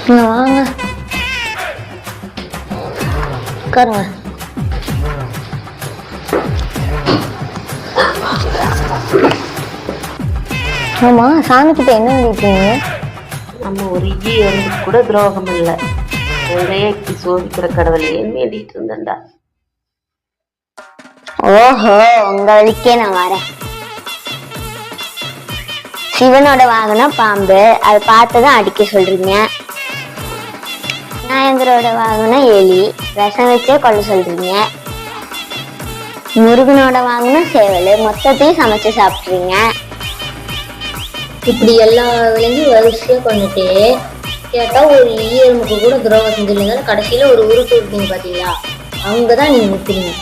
வாங்க உட்காருங்க. ஆமா, சாமி கிட்ட என்ன வேண்டிட்டீங்க? நம்ம ஒரு ஈ கூட துரோகம் இல்லை, உங்களையே இப்படி சோதிக்கிற கடவுளையே வேண்டிட்டு இருந்தேன்டா. ஓஹோ, உங்க வழிக்கே நான் வரேன். சிவனோட வாகனம் பாம்பு, அதை பார்த்துதான் அடிக்க சொல்றீங்க. விநாயகரோட வாகனம் எலி, விஷம் வச்சே கொள்ள சொல்றீங்க. முருகனோட வாகனம் சேவல், மொத்தத்தையும் சமைச்சு சாப்பிட்றீங்க. இப்படி எல்லா விலையும் வரிசையா கொண்டுட்டு கேட்டா ஒரு ஈரமுக்கு கூட துரோகம் செஞ்சிருந்தாலும் கடைசியில ஒரு உருட்டு இருப்பீங்க பாத்தீங்களா, அங்கதான் நீங்க நிற்கிறீங்க.